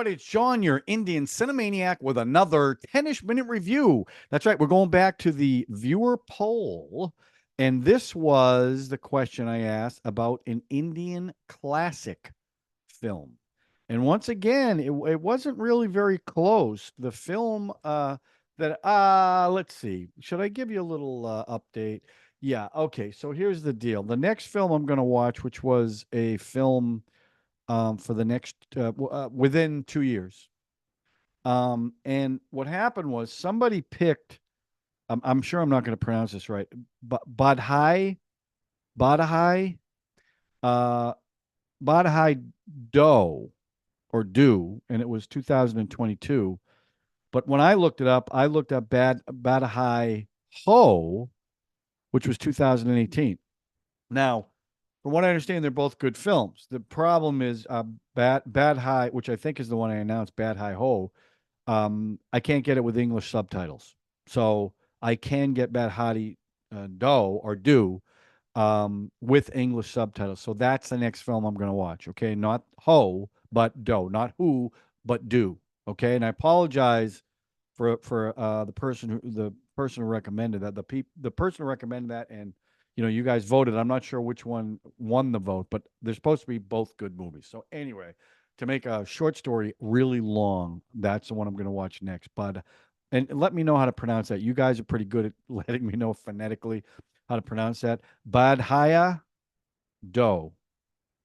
everybody. It's John, your Indian Cinemaniac, with another 10-ish minute review. That's right. We're going back to the viewer poll. And this was the question I asked about an Indian classic film. And once again, it wasn't really very close. The film let's see. Should I give you a little update? Yeah. Okay. So here's the deal. The next film I'm going to watch, which was a film for the next within 2 years. And what happened was somebody picked. I'm sure I'm not going to pronounce this right, but Badhai, uh, Badhai Doe or Do, and it was 2022. But when I looked it up, I looked up Badhai Ho, which was 2018. Now, from what I understand, they're both good films. The problem is Bad High, which I think is the one I announced, Bad High Ho. I can't get it with English subtitles, so I can get Bad Hottie Do or Do with English subtitles. So that's the next film I'm going to watch. Okay, not Ho, but Do, not Who, but Do. Okay, and I apologize for the person who recommended that the person who recommended that, and you guys voted. I'm not sure which one won the vote, but they're supposed to be both good movies. So anyway, to make a short story really long, that's the one I'm going to watch next. But and let me know how to pronounce that. You guys are pretty good at letting me know phonetically how to pronounce that. Badhaya Do.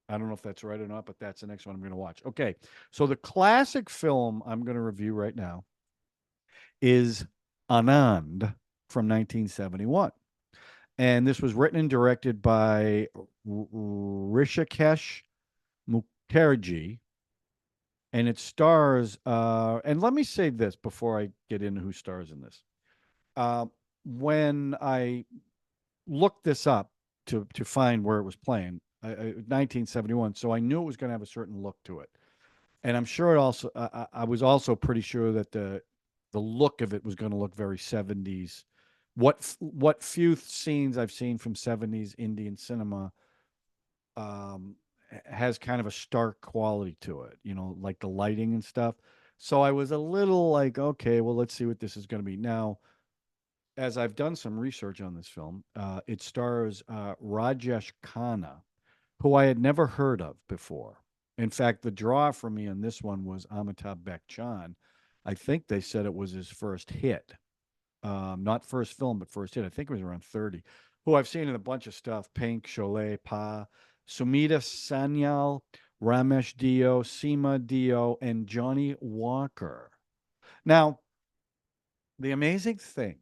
I don't know if that's right or not, but that's the next one I'm going to watch. Okay, so the classic film I'm going to review right now is Anand from 1971. And this was written and directed by Hrishikesh Mukherjee. And it stars, and let me say this before I get into who stars in this. Uh, when I looked this up to find where it was playing, 1971, so I knew it was going to have a certain look to it. And I'm sure it also, I was also pretty sure that the look of it was going to look very 70s. What few scenes I've seen from 70s Indian cinema um, has kind of a stark quality to it, like the lighting and stuff. So I was a little like, okay, well, let's see what this is going to be. Now, as I've done some research on this film, it stars Rajesh Khanna, who I had never heard of before. In fact, the draw for me on this one was Amitabh Bachchan. I think they said it was his first hit. Not first film, but first hit. I think it was around 30. Who I've seen in a bunch of stuff: Pink, Sholay, Pa, Sumita Sanyal, Ramesh Dio, Seema Dio, and Johnny Walker. Now, the amazing thing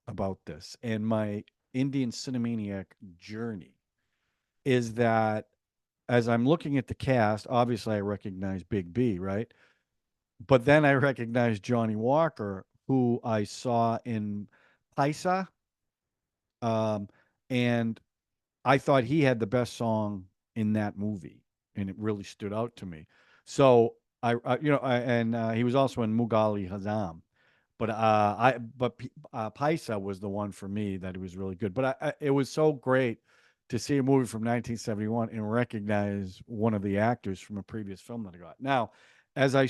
about this and my Indian Cinemaniac journey is that as I'm looking at the cast, obviously I recognize Big B, right? But then I recognize Johnny Walker, who I saw in Pyaasa, um, and I thought he had the best song in that movie, and it really stood out to me. So he was also in Mughal-E-Azam, but Pyaasa was the one for me that it was really good. But it was so great to see a movie from 1971 and recognize one of the actors from a previous film that I got. Now, as I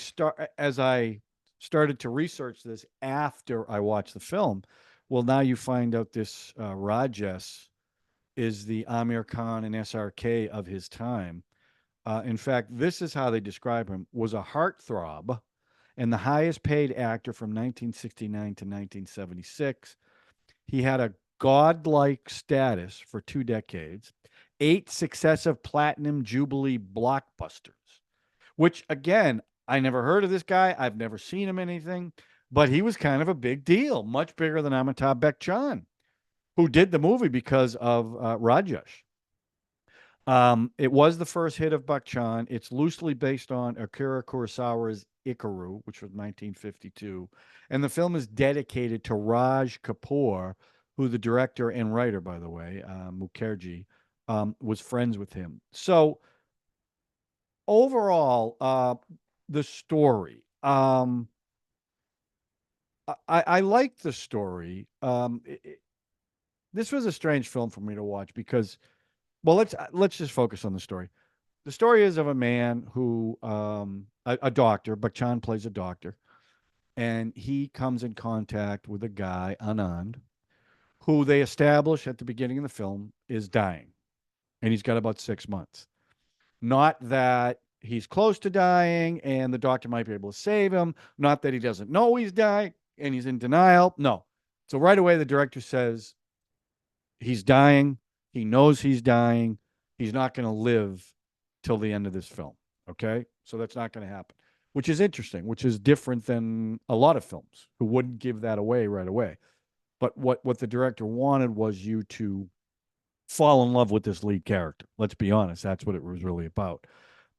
started to research this after I watched the film, well, now you find out this Rajesh is the Amir Khan and SRK of his time. In fact, this is how they describe him: was a heartthrob and the highest paid actor from 1969 to 1976. He had a godlike status for 2 decades, 8 successive platinum jubilee blockbusters, which again, I never heard of this guy. I've never seen him in anything, but he was kind of a big deal, much bigger than Amitabh Bachchan, who did the movie because of Rajesh. It was the first hit of Bachchan. It's loosely based on Akira Kurosawa's Ikaru, which was 1952. And the film is dedicated to Raj Kapoor, who the director and writer, by the way, Mukherjee, was friends with him. So overall, the story. I liked the story. This was a strange film for me to watch because, well, let's just focus on the story. The story is of a man who a doctor. Bachchan plays a doctor, and he comes in contact with a guy, Anand, who they establish at the beginning of the film is dying, and he's got about 6 months. Not that he's close to dying and the doctor might be able to save him. Not that he doesn't know he's dying and he's in denial. No. So right away, the director says he's dying. He knows he's dying. He's not going to live till the end of this film. Okay. So that's not going to happen, which is interesting, which is different than a lot of films who wouldn't give that away right away. But what the director wanted was you to fall in love with this lead character. Let's be honest. That's what it was really about.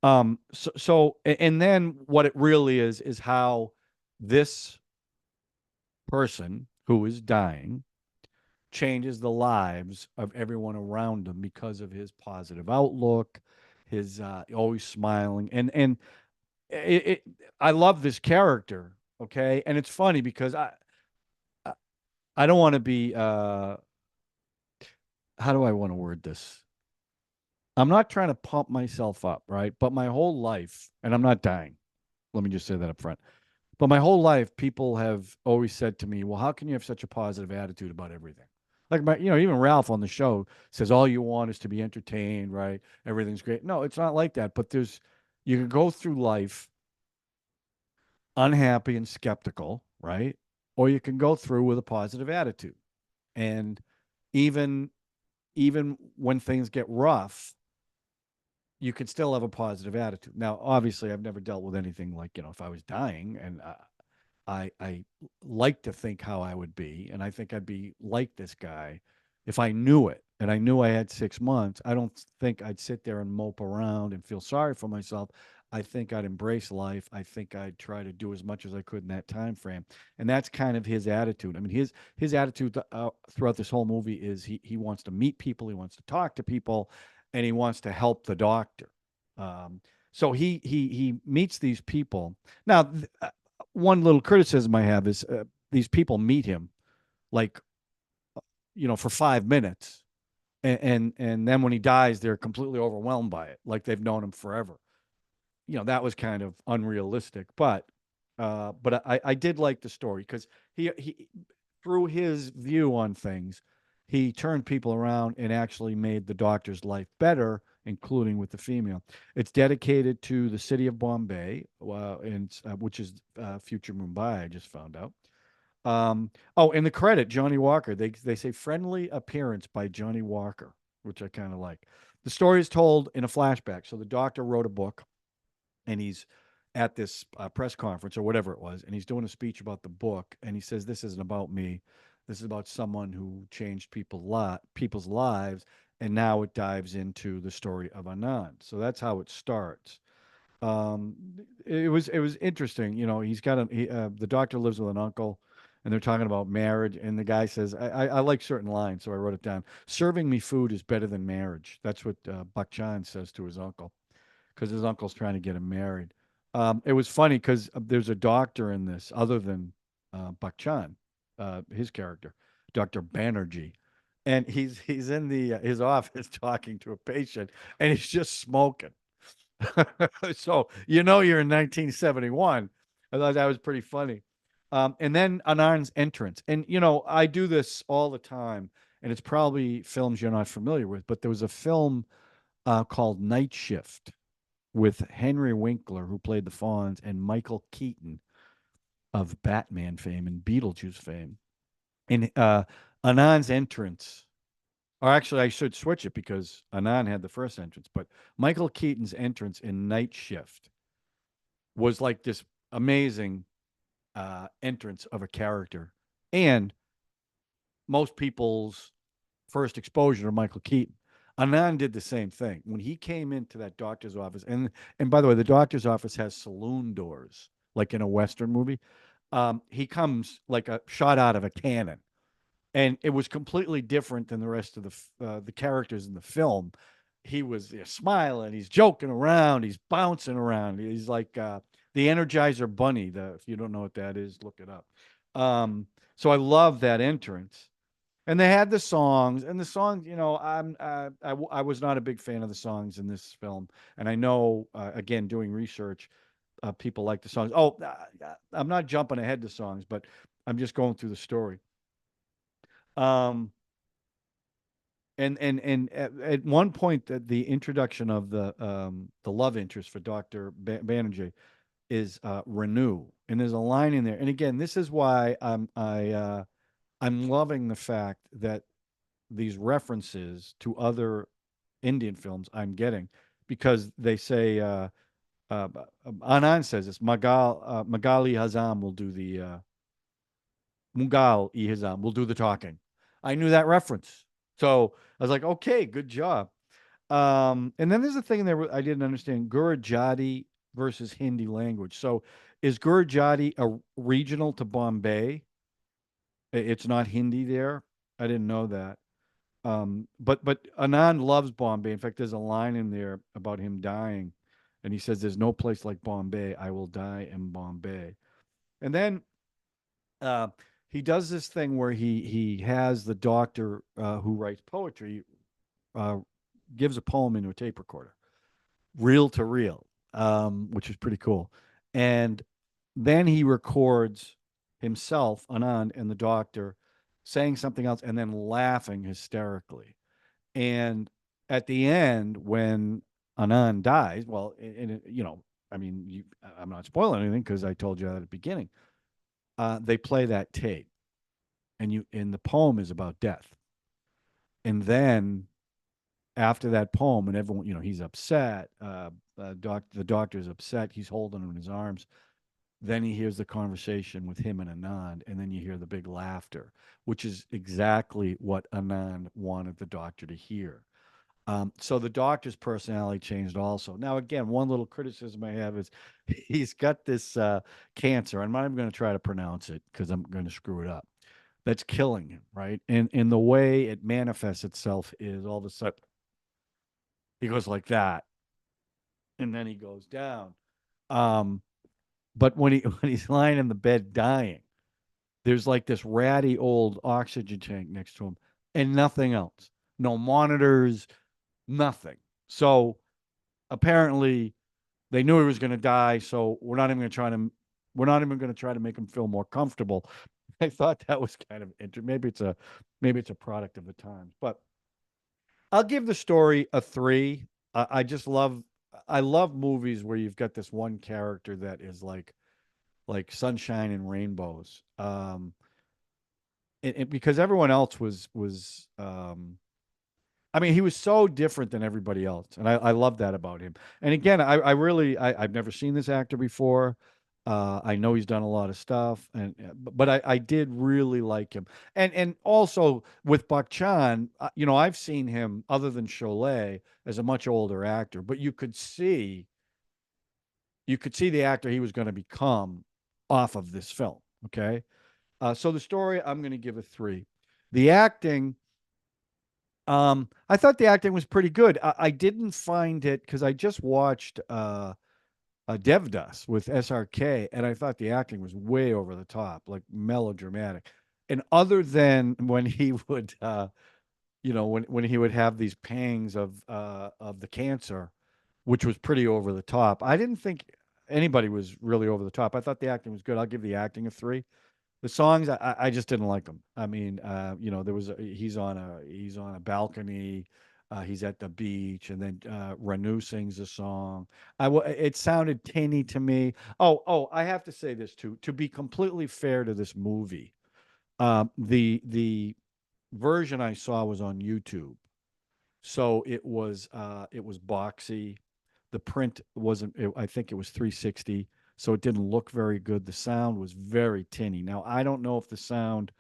And then what it really is how this person who is dying changes the lives of everyone around him because of his positive outlook, his always smiling, and it, it, I love this character. Okay, and it's funny because I I don't want to be how do I want to word this? I'm not trying to pump myself up, right? But my whole life, and I'm not dying. Let me just say that up front. But my whole life, people have always said to me, "Well, how can you have such a positive attitude about everything?" Like even Ralph on the show says, "All you want is to be entertained, right? Everything's great." No, it's not like that. But you can go through life unhappy and skeptical, right? Or you can go through with a positive attitude, and even even when things get rough, you can still have a positive attitude. Now, obviously, I've never dealt with anything like, if I was dying, and I like to think how I would be, and I think I'd be like this guy if I knew it. And I knew I had 6 months. I don't think I'd sit there and mope around and feel sorry for myself. I think I'd embrace life. I think I'd try to do as much as I could in that time frame. And that's kind of his attitude. I mean, his attitude throughout this whole movie is he wants to meet people, he wants to talk to people, and he wants to help the doctor. Um, so he meets these people. Now, one little criticism I have is these people meet him like for 5 minutes, and then when he dies, they're completely overwhelmed by it, like they've known him forever. That was kind of unrealistic, but I did like the story because he through his view on things, he turned people around and actually made the doctor's life better, including with the female. It's dedicated to the city of Bombay, which is future Mumbai. I just found out. Oh, in the credit, Johnny Walker. They say friendly appearance by Johnny Walker, which I kind of like. The story is told in a flashback. So the doctor wrote a book, and he's at this press conference or whatever it was, and he's doing a speech about the book, and he says, "This isn't about me. This is about someone who changed people's lives." And now it dives into the story of Anand. So that's how it starts. um it was interesting. The doctor lives with an uncle, and they're talking about marriage, and the guy says, I like certain lines, so I wrote it down. Serving me food is better than marriage. That's what Bachchan says to his uncle, because his uncle's trying to get him married. It was funny because there's a doctor in this other than Bachchan, his character, Dr. Banerjee, and he's in the his office talking to a patient, and he's just smoking. So you're in 1971. I thought that was pretty funny. And then Anand's entrance, and I do this all the time, and it's probably films you're not familiar with, but there was a film called Night Shift with Henry Winkler, who played the Fonz, and Michael Keaton of Batman fame and Beetlejuice fame. And Anand's entrance, or actually, I should switch it because Anand had the first entrance, but Michael Keaton's entrance in Night Shift was like this amazing entrance of a character. And most people's first exposure to Michael Keaton. Anand did the same thing when he came into that doctor's office. And by the way, the doctor's office has saloon doors, like in a Western movie. He comes like a shot out of a cannon, and it was completely different than the rest of the characters in the film. He was smiling, he's joking around, he's bouncing around. He's like the Energizer Bunny. If you don't know what that is, look it up. So I love that entrance. And they had the songs, and the songs, I was not a big fan of the songs in this film. And I know, again, doing research, people like the songs. Oh, I'm not jumping ahead to songs, but I'm just going through the story. Um, and at one point, the introduction of the love interest for Doctor Banerjee is renew, and there's a line in there. And again, this is why I'm loving the fact that these references to other Indian films I'm getting, because they say uh, Anand says this, Mughal-E-Azam will do the Mughal-E-Azam will do the talking. I knew that reference, so I was like, okay, good job. And then there's a thing that I didn't understand: Gurjati versus Hindi language. So is Gurjati a regional to Bombay? It's not Hindi there. I didn't know that. But Anand loves Bombay. In fact, there's a line in there about him dying, and he says, "There's no place like Bombay. I will die in Bombay." And then uh, he does this thing where he has the doctor who writes poetry uh, gives a poem into a tape recorder, reel to reel, which is pretty cool. And then he records himself, Anand, and the doctor saying something else, and then laughing hysterically. And at the end, when Anand dies, well, I mean, I'm not spoiling anything because I told you that at the beginning. They play that tape, and the poem is about death. And then after that poem, and everyone, he's upset. The doctor's upset. He's holding him in his arms. Then he hears the conversation with him and Anand, and then you hear the big laughter, which is exactly what Anand wanted the doctor to hear. So the doctor's personality changed also. Now, again, one little criticism I have is he's got this cancer. I'm not even going to try to pronounce it because I'm going to screw it up. That's killing him, right? And the way it manifests itself is all of a sudden he goes like that, and then he goes down. Um, but when he when he's lying in the bed dying, there's like this ratty old oxygen tank next to him, and nothing else. No monitors, nothing. So apparently they knew he was going to die, so we're not even going to try to make him feel more comfortable. I thought that was kind of interesting. Maybe it's a product of the times, but I'll give the story a three. I just I love movies where you've got this one character that is like sunshine and rainbows. Because everyone else was I mean, he was so different than everybody else, and I love that about him. And again, I've never seen this actor before. I know he's done a lot of stuff, and but I did really like him. And also with Bachchan, I've seen him other than Sholay as a much older actor, but you could see the actor he was going to become off of this film. Okay, so the story I'm going to give a three. The acting. I thought the acting was pretty good. I didn't find it because I just watched Devdas with SRK, and I thought the acting was way over the top, like melodramatic. And other than when he would, when he would have these pangs of the cancer, which was pretty over the top, I didn't think anybody was really over the top. I thought the acting was good. I'll give the acting a three. The songs, I just didn't like them. I mean, he's on a balcony, he's at the beach, and then Renu sings a song. It sounded tinny to me. Oh, I have to say this too. To be completely fair to this movie, the version I saw was on YouTube, so it was boxy. The print wasn't. I think it was 360, so it didn't look very good. The sound was very tinny. Now I don't know if the sound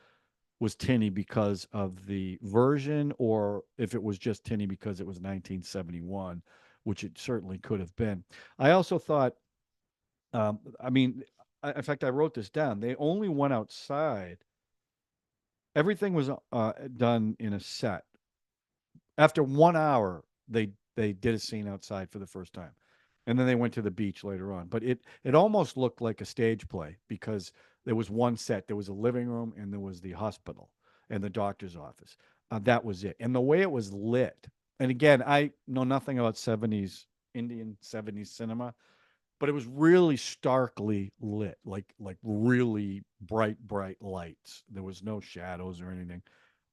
was tinny because of the version or if it was just tinny because it was 1971, which it certainly could have been. I also thought, I mean, in fact, I wrote this down. They only went outside. Everything was done in a set. After 1 hour, they did a scene outside for the first time, and then they went to the beach later on. But it almost looked like a stage play because there was one set. There was a living room, and there was the hospital and the doctor's office. That was it. And the way it was lit. And again, I know nothing about 70s Indian 70s cinema. but it was really starkly lit, like really bright lights. There was no shadows or anything,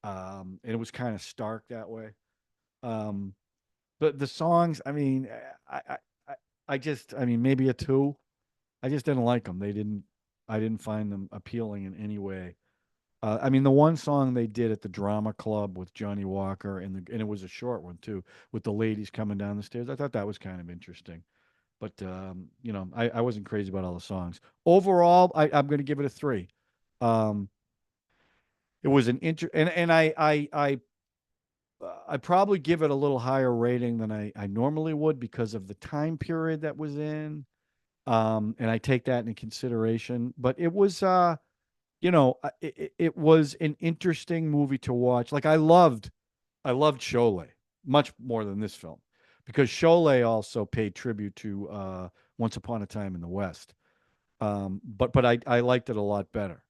and it was kind of stark that way. Um, but the songs, I mean, I, I, I just, I mean, maybe a two. I just didn't like them. I didn't find them appealing in any way. I mean, the one song they did at the drama club with Johnny Walker, and it was a short one too, with the ladies coming down the stairs. I thought that was kind of interesting. But I wasn't crazy about all the songs. Overall, I'm going to give it a three. Um, it was an and I probably give it a little higher rating than I normally would because of the time period that was in. And I take that into consideration. But it was, it was an interesting movie to watch. Like I loved Sholay much more than this film because Sholay also paid tribute to Once Upon a Time in the West. But I liked it a lot better.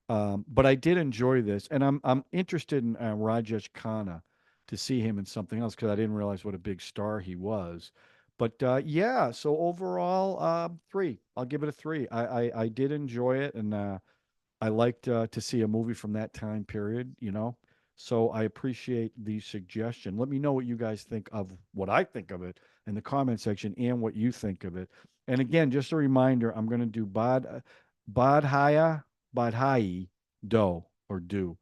But I did enjoy this, and I'm interested in Rajesh Khanna to see him in something else because I didn't realize what a big star he was. But yeah, so overall, three. I'll give it a three. I did enjoy it, and I liked to see a movie from that time period, you know. So I appreciate the suggestion. Let me know what you guys think of what I think of it in the comment section and what you think of it. And again, just a reminder, I'm going to do Badhaya Badhai Do or Do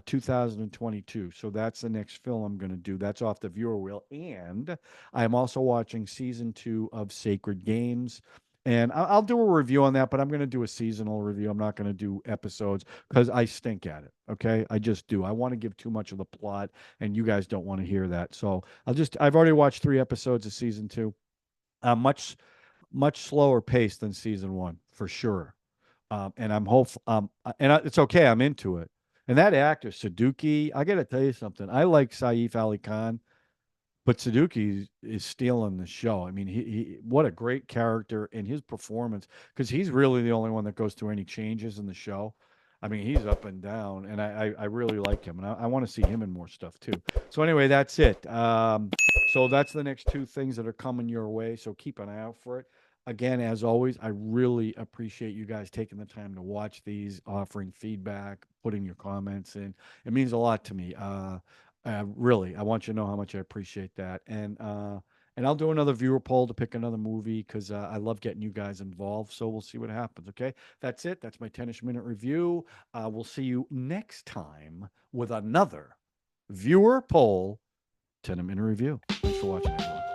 2022. So that's the next film I'm going to do. That's off the viewer wheel. And I'm also watching season 2 of Sacred Games. And I'll do a review on that, but I'm going to do a seasonal review. I'm not going to do episodes because I stink at it. Okay. I just do. I want to give too much of the plot, and you guys don't want to hear that. So I've already watched 3 episodes of season 2. Much, much slower pace than season 1, for sure. And I'm hopeful. It's okay. I'm into it. And that actor, Saduki, I got to tell you something. I like Saif Ali Khan, but Suzuki is stealing the show. I mean, he what a great character in his performance because he's really the only one that goes through any changes in the show. I mean, he's up and down, and I really like him, and I want to see him in more stuff too. So anyway, that's it. So that's the next 2 things that are coming your way. So keep an eye out for it. Again, as always, I really appreciate you guys taking the time to watch these, offering feedback, putting your comments in. It means a lot to me. Really, I want you to know how much I appreciate that. And I'll do another viewer poll to pick another movie because I love getting you guys involved. So we'll see what happens. Okay, that's it. That's my 10ish-minute review. We'll see you next time with another viewer poll 10-minute review. Thanks for watching, everyone.